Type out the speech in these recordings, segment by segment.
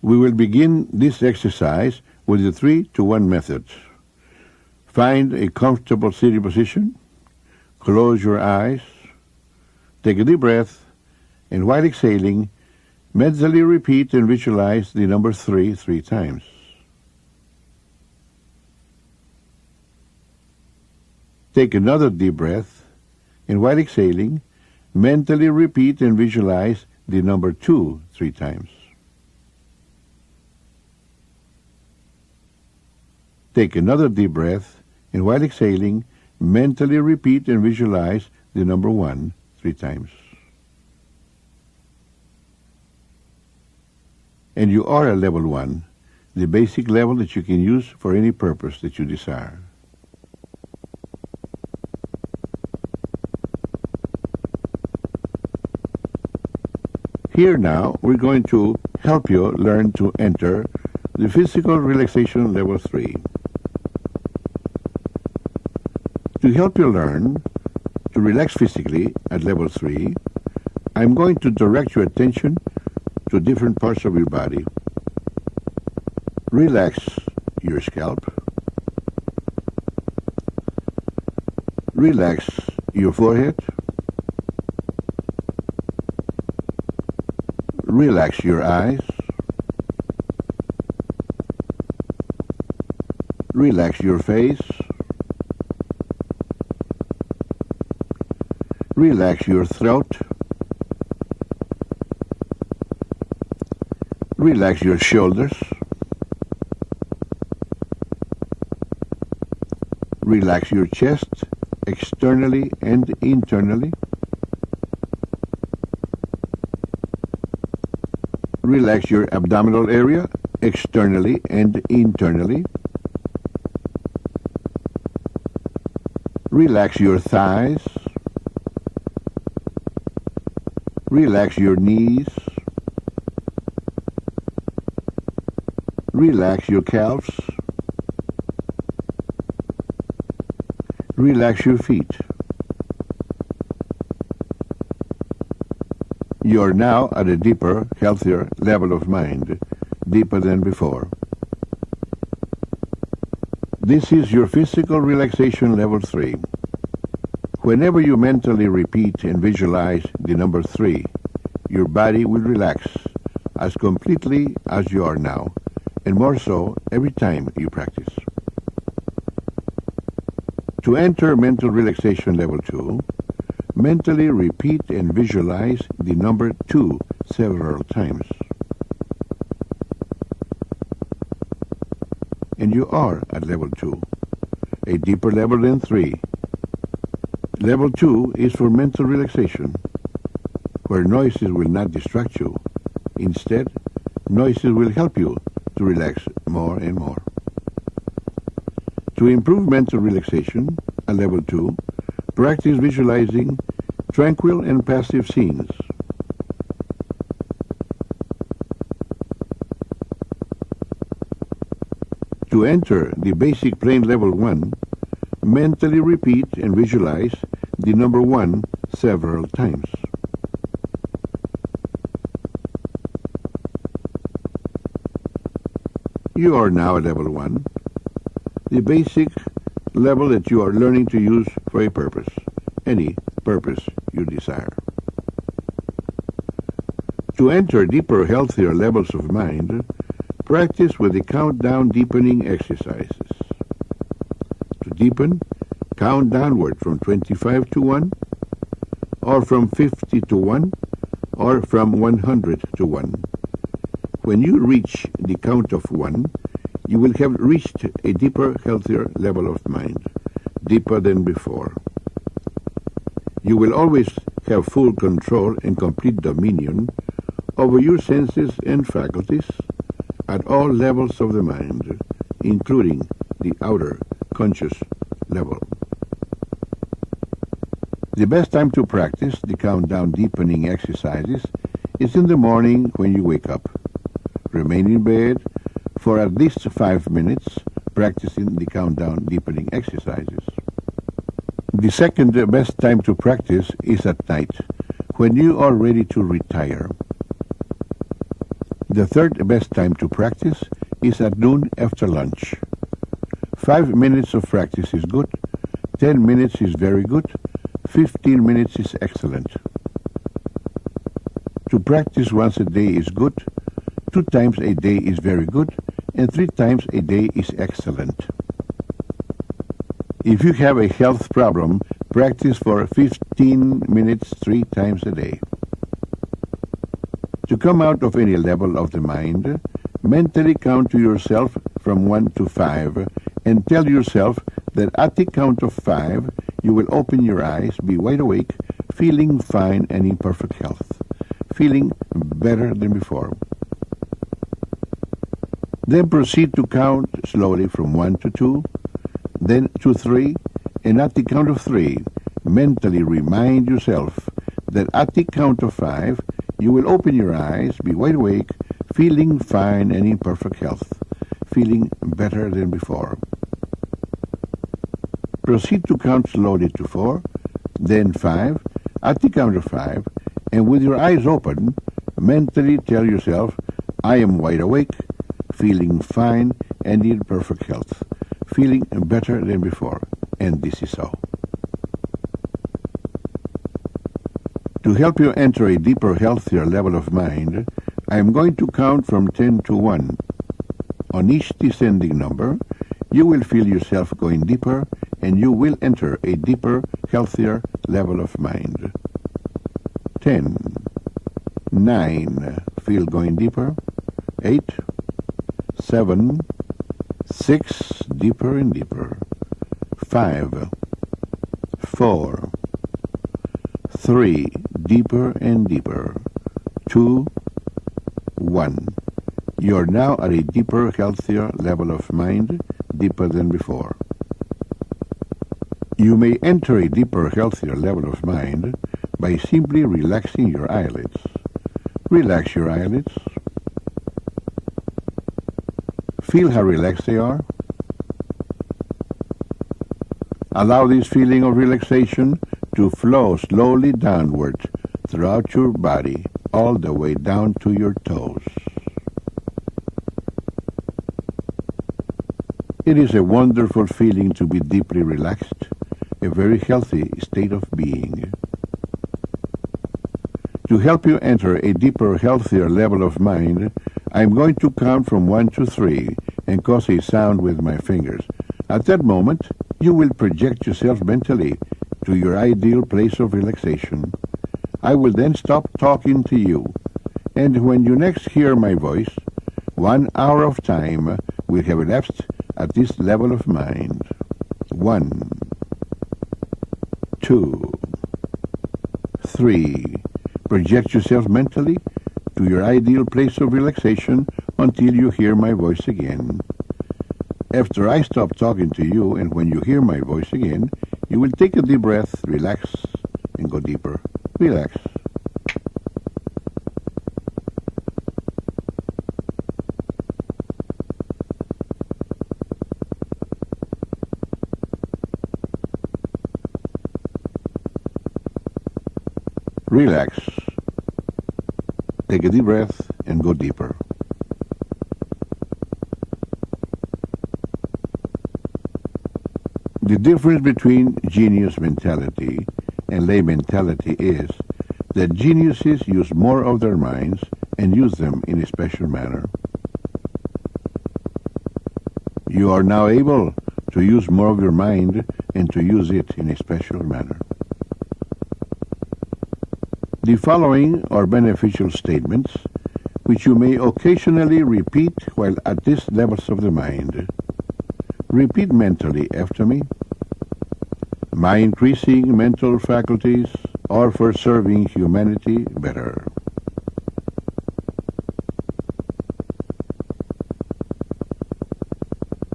We will begin this exercise with the 3-to-1 method. Find a comfortable sitting position, close your eyes, take a deep breath, and while exhaling, mentally repeat and visualize the number 3 times. Take another deep breath, and while exhaling, mentally repeat and visualize the number 2 3 times. Take another deep breath, and while exhaling, mentally repeat and visualize the number 1 3 times. And you are at level 1, the basic level that you can use for any purpose that you desire. Here now, we're going to help you learn to enter the physical relaxation level 3. To help you learn to relax physically at level 3, I'm going to direct your attention to different parts of your body. Relax your scalp. Relax your forehead. Relax your eyes. Relax your face. Relax your throat. Relax your shoulders. Relax your chest, externally and internally. Relax your abdominal area, externally and internally. Relax your thighs. Relax your knees. Relax your calves. Relax your feet. You are now at a deeper, healthier level of mind, deeper than before. This is your physical relaxation level 3. Whenever you mentally repeat and visualize the number 3, your body will relax as completely as you are now, and more so every time you practice. To enter mental relaxation level 2, mentally repeat and visualize the number 2 several times. And you are at level 2, a deeper level than 3. Level 2 is for mental relaxation, where noises will not distract you. Instead, noises will help you to relax more and more. To improve mental relaxation at level 2, practice visualizing tranquil and passive scenes. To enter the basic plane level 1, mentally repeat and visualize the number 1 several times. You are now at level 1, the basic level that you are learning to use for a purpose, any purpose you desire. To enter deeper, healthier levels of mind, practice with the countdown deepening exercises. To deepen, count downward from 25 to 1, or from 50 to 1, or from 100 to 1. When you reach the count of 1, you will have reached a deeper, healthier level of mind, deeper than before. You will always have full control and complete dominion over your senses and faculties at all levels of the mind, including the outer conscious level. The best time to practice the countdown deepening exercises is in the morning when you wake up. Remain in bed for at least 5 minutes practicing the countdown deepening exercises. The second best time to practice is at night, when you are ready to retire. The third best time to practice is at noon after lunch. 5 minutes of practice is good, 10 minutes is very good, 15 minutes is excellent. To practice once a day is good, 2 times a day is very good, and 3 times a day is excellent. If you have a health problem, practice for 15 minutes 3 times a day. To come out of any level of the mind, mentally count to yourself from 1 to 5 and tell yourself that at the count of 5 you will open your eyes, be wide awake, feeling fine and in perfect health, feeling better than before. Then proceed to count slowly from 1 to 2, then to 3, and at the count of 3, mentally remind yourself that at the count of 5, you will open your eyes, be wide awake, feeling fine and in perfect health, feeling better than before. Proceed to count slowly to 4, then 5, at the count of 5, and with your eyes open, mentally tell yourself, I am wide awake, feeling fine and in perfect health, feeling better than before, and this is so. To help you enter a deeper, healthier level of mind, I am going to count from 10 to 1. On each descending number, you will feel yourself going deeper, and you will enter a deeper, healthier level of mind. 10, 9, feel going deeper. 8, 7, 6, deeper and deeper. 5, 4, 3, deeper and deeper. 2, 1. You are now at a deeper, healthier level of mind, deeper than before. You may enter a deeper, healthier level of mind by simply relaxing your eyelids. Relax your eyelids. Feel how relaxed they are. Allow this feeling of relaxation to flow slowly downward throughout your body, all the way down to your toes. It is a wonderful feeling to be deeply relaxed, a very healthy state of being. To help you enter a deeper, healthier level of mind, I am going to count from 1 to 3 and cause a sound with my fingers. At that moment, you will project yourself mentally to your ideal place of relaxation. I will then stop talking to you, and when you next hear my voice, 1 hour of time will have elapsed at this level of mind. 1, 2, 3. Project yourself mentally to your ideal place of relaxation until you hear my voice again. After I stop talking to you and when you hear my voice again, you will take a deep breath, relax, and go deeper. Relax. Relax. Take a deep breath and go deeper. The difference between genius mentality and lay mentality is that geniuses use more of their minds and use them in a special manner. You are now able to use more of your mind and to use it in a special manner. The following are beneficial statements which you may occasionally repeat while at these levels of the mind. Repeat mentally after me. My increasing mental faculties are for serving humanity better.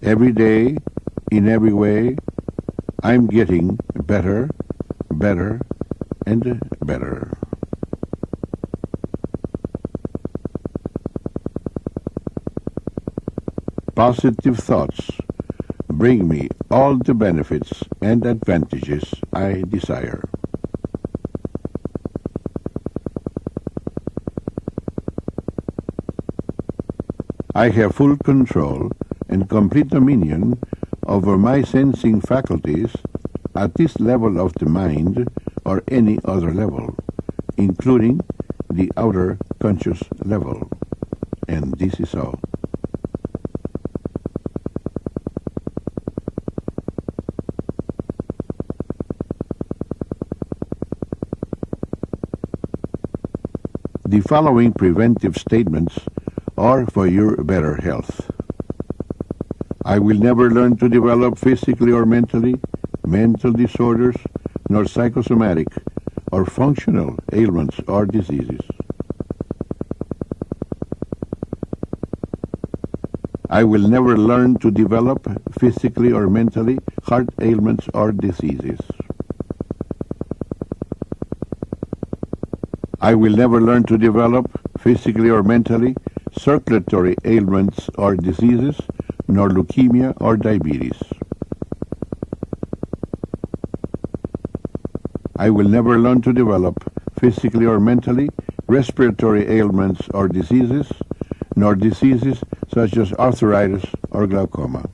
Every day, in every way, I'm getting better, better, and better. Positive thoughts bring me all the benefits and advantages I desire. I have full control and complete dominion over my sensing faculties at this level of the mind or any other level, including the outer conscious level. And this is so. The following preventive statements are for your better health. I will never learn to develop physically or mentally mental disorders, nor psychosomatic or functional ailments or diseases. I will never learn to develop physically or mentally heart ailments or diseases. I will never learn to develop physically or mentally circulatory ailments or diseases, nor leukemia or diabetes. I will never learn to develop physically or mentally respiratory ailments or diseases, nor diseases such as arthritis or glaucoma.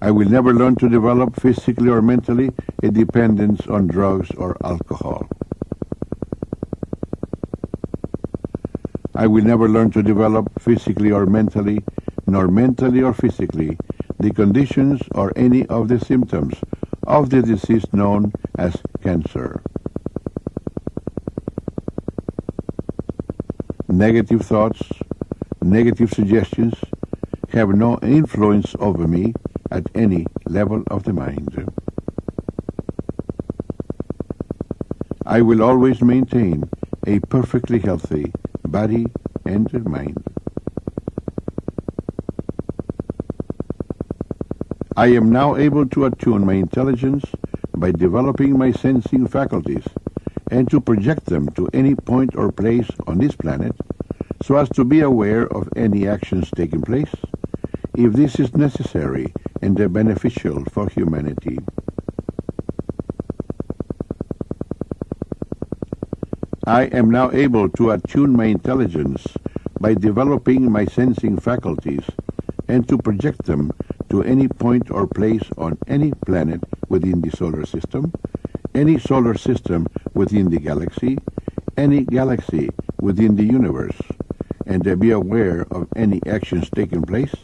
I will never learn to develop physically or mentally a dependence on drugs or alcohol. I will never learn to develop physically or mentally, nor mentally or physically, the conditions or any of the symptoms of the disease known as cancer. Negative thoughts, negative suggestions have no influence over me at any level of the mind. I will always maintain a perfectly healthy body and mind. I am now able to attune my intelligence by developing my sensing faculties and to project them to any point or place on this planet so as to be aware of any actions taking place, if this is necessary and beneficial for humanity. I am now able to attune my intelligence by developing my sensing faculties and to project them to any point or place on any planet within the solar system, any solar system within the galaxy, any galaxy within the universe, and to be aware of any actions taking place,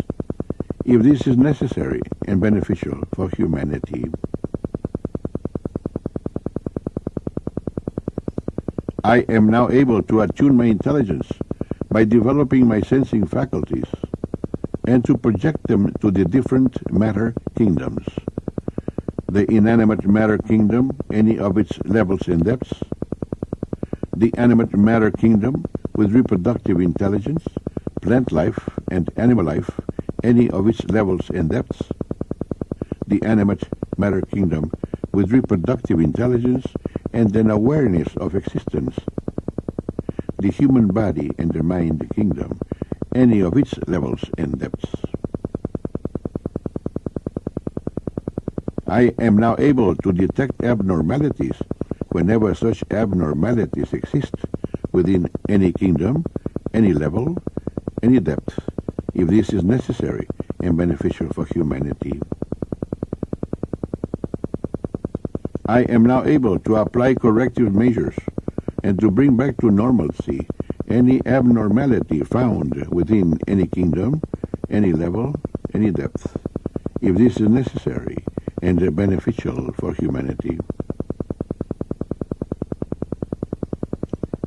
if this is necessary and beneficial for humanity. I am now able to attune my intelligence by developing my sensing faculties and to project them to the different matter kingdoms. The inanimate matter kingdom, any of its levels and depths, the animate matter kingdom with reproductive intelligence, plant life and animal life, any of its levels and depths, the animate matter kingdom with reproductive intelligence and an awareness of existence, the human body and the mind kingdom, any of its levels and depths. I am now able to detect abnormalities whenever such abnormalities exist within any kingdom, any level, any depth, if this is necessary and beneficial for humanity. I am now able to apply corrective measures and to bring back to normalcy any abnormality found within any kingdom, any level, any depth, if this is necessary and beneficial for humanity.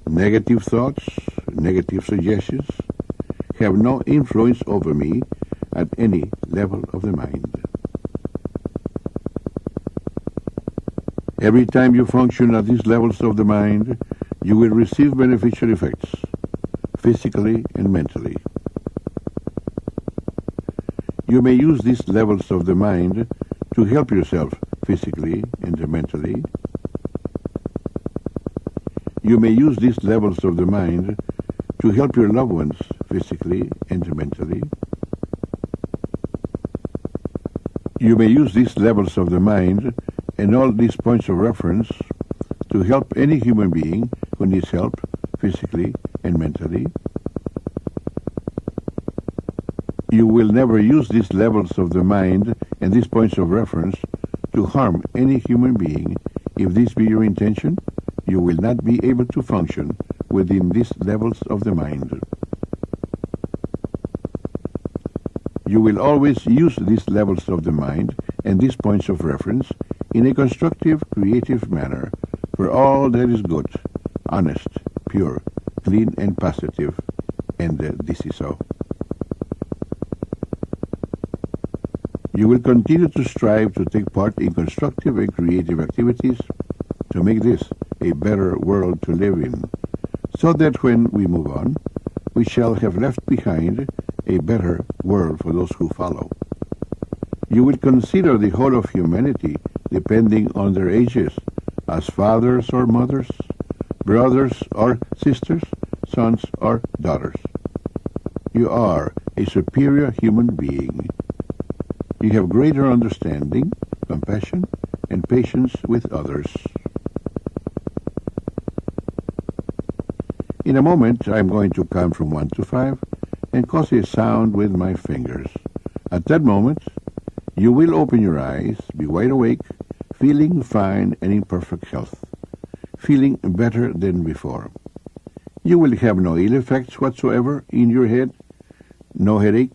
Negative thoughts, negative suggestions have no influence over me at any level of the mind. Every time you function at these levels of the mind, you will receive beneficial effects, physically and mentally. You may use these levels of the mind to help yourself physically and mentally. You may use these levels of the mind to help your loved ones physically and mentally. You may use these levels of the mind and all these points of reference to help any human being who needs help physically and mentally. You will never use these levels of the mind and these points of reference to harm any human being. If this be your intention, you will not be able to function within these levels of the mind. You will always use these levels of the mind and these points of reference in a constructive, creative manner for all that is good, honest, pure, clean, and positive, and this is so. You will continue to strive to take part in constructive and creative activities to make this a better world to live in, so that when we move on, we shall have left behind a better world for those who follow. You will consider the whole of humanity depending on their ages as fathers or mothers, brothers or sisters, sons or daughters. You are a superior human being. You have greater understanding, compassion, and patience with others. In a moment, I am going to count from 1 to 5 and cause a sound with my fingers. At that moment, you will open your eyes, be wide awake, feeling fine and in perfect health, feeling better than before. You will have no ill effects whatsoever in your head, no headache,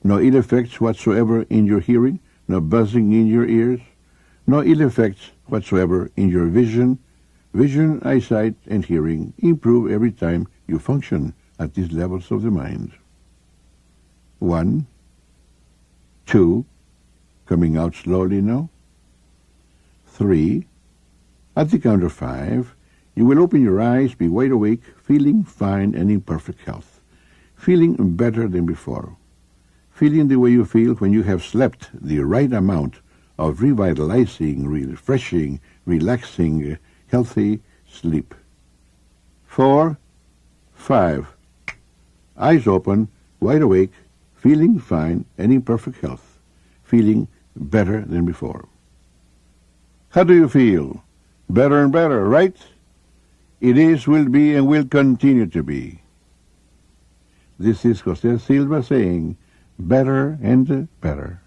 no ill effects whatsoever in your hearing, no buzzing in your ears, no ill effects whatsoever in your vision. Vision, eyesight, and hearing improve every time you function at these levels of the mind. 1, 2, coming out slowly now. 3, at the count of 5, you will open your eyes, be wide awake, feeling fine and in perfect health, feeling better than before, feeling the way you feel when you have slept the right amount of revitalizing, refreshing, relaxing, healthy sleep. 4, 5, eyes open, wide awake, feeling fine and in perfect health, feeling better than before. How do you feel? Better and better, right? It is, will be, and will continue to be. This is José Silva saying, better and better.